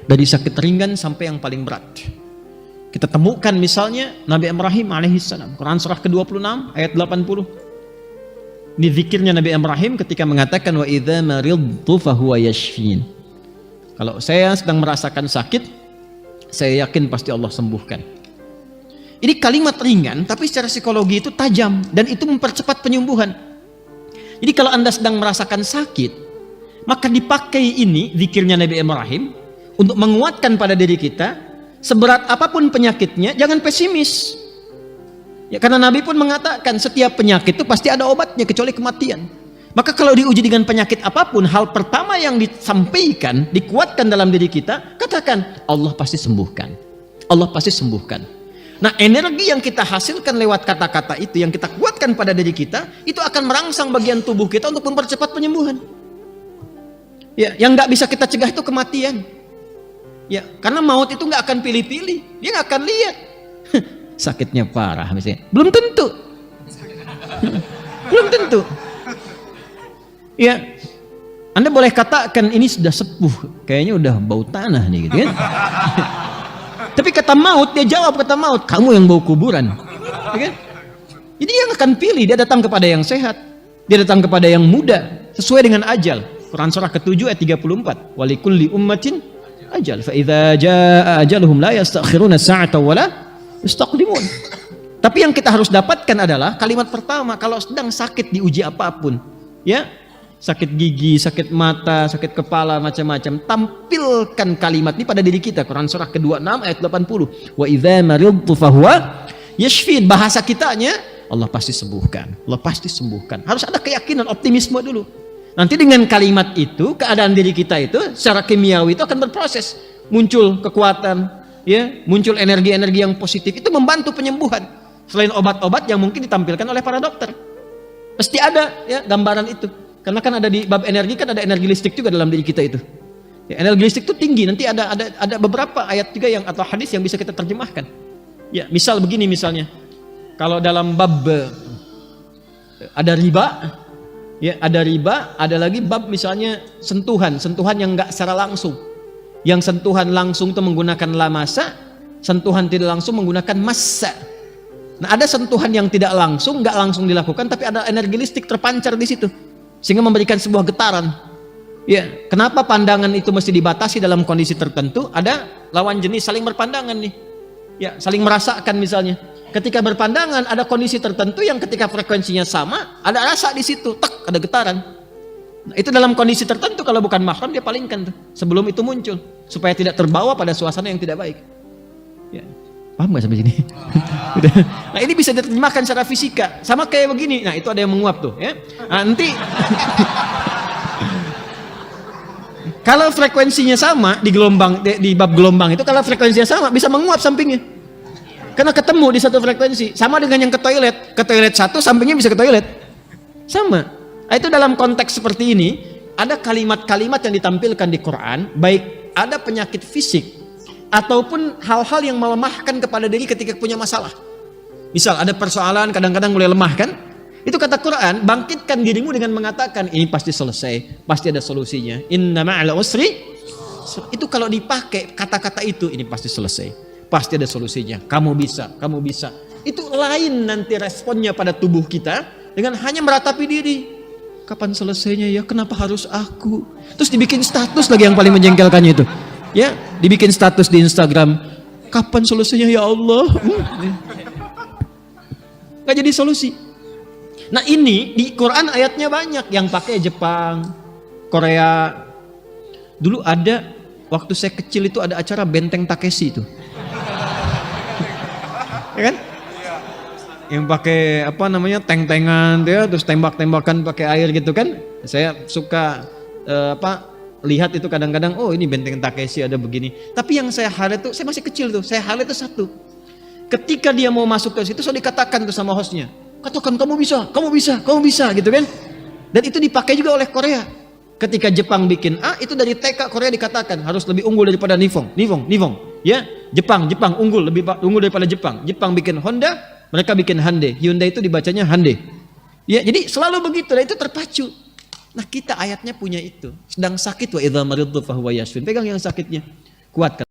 Dari sakit ringan sampai yang paling berat. Kita temukan misalnya Nabi Ibrahim alaihissalam, Quran surah ke-26 ayat 80. Ini zikirnya Nabi Ibrahim ketika mengatakan wa idza maridtu fahuwa yashfin. Kalau saya sedang merasakan sakit, saya yakin pasti Allah sembuhkan. Ini kalimat ringan tapi secara psikologi itu tajam dan itu mempercepat penyembuhan. Jadi kalau Anda sedang merasakan sakit, maka dipakai ini zikirnya Nabi Ibrahim untuk menguatkan pada diri kita, seberat apapun penyakitnya jangan pesimis. Ya, karena Nabi pun mengatakan setiap penyakit itu pasti ada obatnya kecuali kematian. Maka kalau diuji dengan penyakit apapun, hal pertama yang disampaikan, dikuatkan dalam diri kita, katakan Allah pasti sembuhkan. Allah pasti sembuhkan. Nah, energi yang kita hasilkan lewat kata-kata itu, yang kita kuatkan pada diri kita, itu akan merangsang bagian tubuh kita untuk mempercepat penyembuhan. Ya, yang nggak bisa kita cegah itu kematian. Ya, karena maut itu nggak akan pilih-pilih, dia nggak akan lihat sakitnya parah misalnya. Belum tentu. Belum tentu. Ya, Anda boleh katakan ini sudah sepuh, kayaknya udah bau tanah nih gitu kan. Tapi kata maut, dia jawab kata maut, kamu yang bau kuburan. Ya kan? Jadi dia akan pilih, dia datang kepada yang sehat, dia datang kepada yang muda, sesuai dengan ajal. Quran surah ke-7 ayat 34. Walikulli ummatin ajal. Fa idza jaa ajaluhum la yastakhiruna sa'atan wa la yastaqdimun. Tapi yang kita harus dapatkan adalah kalimat pertama, kalau sedang sakit diuji apapun, ya, sakit gigi, sakit mata, sakit kepala, macam-macam, tampilkan kalimat ini pada diri kita. Quran surah ke-26 ayat 80. Wa idza maridtu fahuwa yashfin. Bahasa kitanya, Allah pasti sembuhkan. Allah pasti sembuhkan. Harus ada keyakinan, optimisme dulu. Nanti dengan kalimat itu, keadaan diri kita itu secara kimiawi itu akan berproses, muncul kekuatan, ya, muncul energi-energi yang positif, itu membantu penyembuhan. Selain obat-obat yang mungkin ditampilkan oleh para dokter, pasti ada ya gambaran itu. Karena kan ada di bab energi, kan ada energi listrik juga dalam diri kita itu. Ya, energi listrik itu tinggi. Nanti ada beberapa ayat juga yang atau hadis yang bisa kita terjemahkan. Ya, misal begini misalnya, kalau dalam bab ada riba. Ya, ada riba, ada lagi bab misalnya sentuhan yang enggak secara langsung. Yang sentuhan langsung itu menggunakan lamasa, sentuhan tidak langsung menggunakan massa. Nah, ada sentuhan yang tidak langsung, enggak langsung dilakukan, tapi ada energi listrik terpancar di situ, sehingga memberikan sebuah getaran. Ya, kenapa pandangan itu mesti dibatasi dalam kondisi tertentu? Ada lawan jenis saling berpandangan nih, ya, saling merasakan misalnya. Ketika berpandangan ada kondisi tertentu yang ketika frekuensinya sama, ada rasa di situ, tek, ada getaran. Nah, itu dalam kondisi tertentu kalau bukan mahram dia palingkan tuh sebelum itu muncul supaya tidak terbawa pada suasana yang tidak baik. Ya, paham nggak sampai sini? Nah, ini bisa diterjemahkan secara fisika, sama kayak begini. Nah, itu ada yang menguap tuh, ya. Nah, nanti kalau frekuensinya sama di gelombang di bab gelombang itu, kalau frekuensinya sama bisa menguap sampingnya. Karena ketemu di satu frekuensi, sama dengan yang ke toilet satu sampingnya bisa ke toilet, sama. Nah, itu dalam konteks seperti ini ada kalimat-kalimat yang ditampilkan di Quran, baik ada penyakit fisik ataupun hal-hal yang melemahkan kepada diri ketika punya masalah. Misal ada persoalan kadang-kadang mulai lemah kan, itu kata Quran, bangkitkan dirimu dengan mengatakan ini pasti selesai, pasti ada solusinya. Inna ma'al usri, itu kalau dipakai kata-kata itu, ini pasti selesai, pasti ada solusinya, kamu bisa. Itu lain nanti responnya pada tubuh kita dengan hanya meratapi diri. Kapan selesainya ya? Kenapa harus aku? Terus dibikin status lagi yang paling menjengkelkannya itu. Ya, dibikin status di Instagram. Kapan selesainya ya Allah? Gak jadi solusi. Nah, ini di Quran ayatnya banyak yang pakai Jepang, Korea. Dulu ada, waktu saya kecil itu ada acara Benteng Takeshi itu. Ya kan? Yang pakai apa namanya tank-tankan ya, terus tembak-tembakan pakai air gitu kan. Saya suka lihat itu kadang-kadang, oh ini Benteng Takeshi ada begini. Tapi yang saya highlight tuh, saya masih kecil tuh, saya highlight itu satu. Ketika dia mau masuk ke situ, saya dikatakan tuh sama hostnya, katakan kamu bisa gitu kan. Dan itu dipakai juga oleh Korea. Ketika Jepang bikin A, itu dari TK Korea dikatakan harus lebih unggul daripada Nihon. Ya, Jepang unggul, lebih unggul daripada Jepang. Jepang bikin Honda, mereka bikin Hyundai. Hyundai itu dibacanya Hyundai. Ya, jadi selalu begitu, dan itu terpacu. Nah, kita ayatnya punya itu. Sedang sakit wa idza maridtu fahuwa yashfin. Pegang yang sakitnya. Kuat